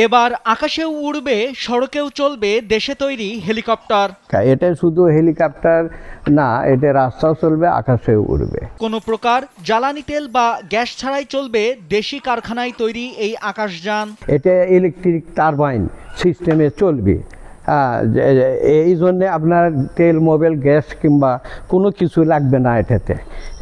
এবার আকাশেও উড়বে, সড়কেও চলবে দেশে তৈরি হেলিকপ্টার। এটা শুধু হেলিকপ্টার না, এটা রাস্তাও চলবে, আকাশেও উড়বে। কোনো প্রকার জ্বালানি তেল বা গ্যাস ছাড়াই চলবে দেশি কারখানায় তৈরি এই আকাশযান। এটা ইলেকট্রিক টারবাইন সিস্টেমে চলবে। এই জন্যে আপনার তেল, মোবিল, গ্যাস কিংবা কোনো কিছু লাগবে না এটাতে।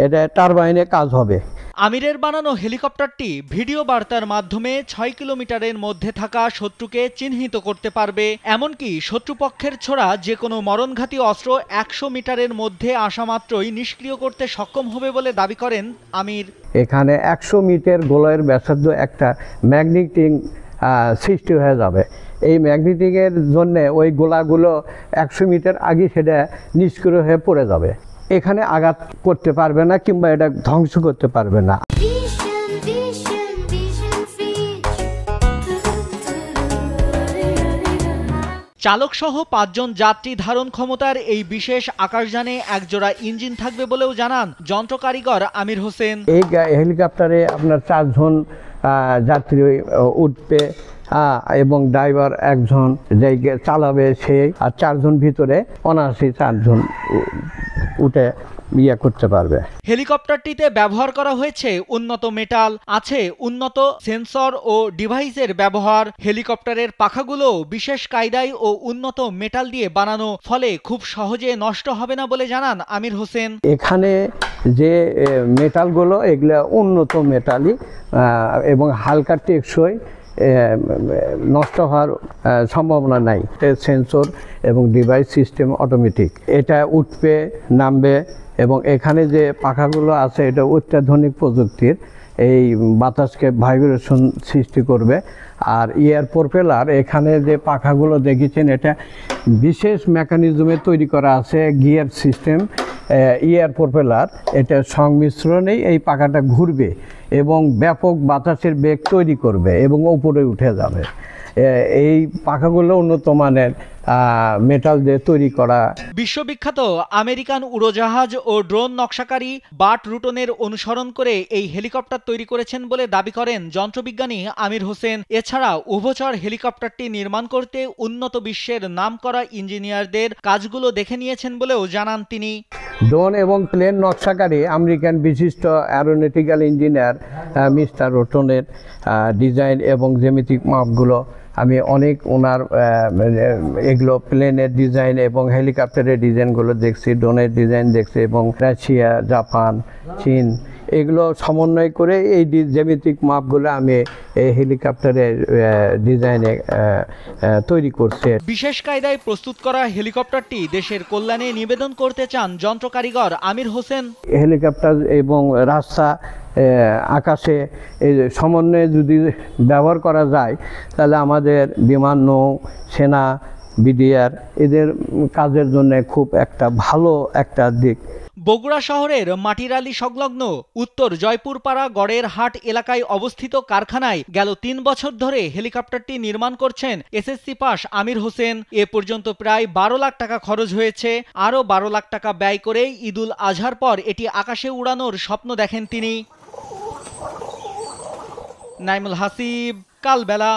এটা টারবাইনে কাজ হবে। আমিরের বানানো হেলিকপ্টারটি ভিডিও বার্তার মাধ্যমে 6 কিলোমিটারের মধ্যে থাকা শত্রুকে চিহ্নিত করতে পারবে। এমনকি শত্রুপক্ষের ছোড়া যে কোনো মরণঘাতী অস্ত্র 100 মিটারের মধ্যে আসা মাত্রই নিষ্ক্রিয় করতে সক্ষম হবে বলে দাবি করেন আমির। এখানে 100 মিটার গোলার ব্যাসার্ধ একটা ম্যাগনেটিক সৃষ্টি হয়ে যাবে। এই ম্যাগনেটিকের জন্য ওই গোলাগুলো 100 মিটার আগে সেটা নিষ্ক্রিয় হয়ে পড়ে যাবে। এখানে আঘাত করতে পারবে না কিংবা এটা ধ্বংস করতে পারবে না। চালক সহ 5 জন যাত্রী ধারণ ক্ষমতার এই বিশেষ আকাশযানে একজোড়া ইঞ্জিন থাকবে বলেও জানান যন্ত্র কারিগর আমির হোসেন। এই হেলিকপ্টারে আপনার 4 জন যাত্রী উঠবে এবং ড্রাইভার একজন, যে চালাবে সে, আর 4 জন ভিতরে অনায়াসে 4 জন উঠে করতে পারবে। হেলিকপ্টারটিতে ব্যবহার করা হয়েছে উন্নত মেটাল, আছে উন্নত সেন্সর ও ডিভাইসের ব্যবহার। হেলিকপ্টারের পাখাগুলো বিশেষ কায়দায় ও উন্নত মেটাল দিয়ে বানানো, ফলে খুব সহজে নষ্ট হবে না বলে জানান আমির হোসেন। এখানে যে মেটালগুলো এগুলো উন্নত মেটালই এবং হালকা টেকসই, নষ্ট হওয়ার সম্ভাবনা নাই। সেন্সর এবং ডিভাইস সিস্টেম অটোমেটিক, এটা উঠবে নামবে। এবং এখানে যে পাখাগুলো আছে এটা অত্যাধুনিক প্রযুক্তির, এই বাতাসকে ভাইব্রেশন সৃষ্টি করবে। আর এয়ার প্রপেলার, এখানে যে পাখাগুলো দেখেছেন এটা বিশেষ মেকানিজমে তৈরি করা আছে, গিয়ার সিস্টেম, এয়ার প্রপেলার। এটা সংমিশ্রণেই এই পাখাটা ঘুরবে এবং ব্যাপক বাতাসের বেগ তৈরি করবে এবং উপরে উঠে যাবে। এই পাখাগুলো উন্নত মানের মেটাল দিয়ে তৈরি করা। বিশ্ববিখ্যাত আমেরিকান উড়োজাহাজ ও ড্রোন নকশাকারী বার্ট রুটনের অনুসরণ করে এই হেলিকপ্টার তৈরি করেছেন বলে দাবি করেন যন্ত্রবিজ্ঞানী আমির হোসেন। এছাড়া উভচর হেলিকপ্টারটি নির্মাণ করতে উন্নত বিশ্বের নামকরা ইঞ্জিনিয়ারদের কাজগুলো দেখে নিয়েছেন বলেও জানান তিনি। ড্রোন এবং প্লেন নকশাকারী আমেরিকান বিশিষ্ট অ্যারোনটিক্যাল ইঞ্জিনিয়ার মিস্টার রুটনের ডিজাইন এবং জ্যামিতিক মাপগুলো আমি অনেক ওনার এগুলো প্লেনের ডিজাইন এবং হেলিকপ্টারের ডিজাইনগুলো দেখছি, ড্রোনের ডিজাইন দেখছি, এবং রাশিয়া, জাপান, চীন এগুলো সমন্বয় করে এই জ্যামিতিক মাপগুলো আমি এই হেলিকপ্টারের ডিজাইনে তৈরি করছি। বিশেষ কায়দায় প্রস্তুত করা হেলিকপ্টারটি দেশের কল্যাণে নিবেদন করতে চান যন্ত্র কারিগর আমির হোসেন। হেলিকপ্টার এবং রাস্তা, আকাশে এই সমন্বয়ে যদি ব্যবহার করা যায় তাহলে আমাদের বিমান, নৌ সেনা, বিডিআর এদের কাজের জন্য খুব একটা ভালো একটা দিক। বগুড়া শহরের মাটিরালি সংলগ্ন উত্তর জয়পুরপাড়া গড়ের হাট এলাকায় অবস্থিত কারখানায় গেল 3 বছর ধরে হেলিকপ্টারটি নির্মাণ করছেন এসএসসি পাস আমির হোসেন। এ পর্যন্ত প্রায় 12 লাখ টাকা খরচ হয়েছে। আরও 12 লাখ টাকা ব্যয় করে ঈদুল আজহার পর এটি আকাশে উড়ানোর স্বপ্ন দেখেন তিনি। নাইমুল হাসিব, কালবেলা।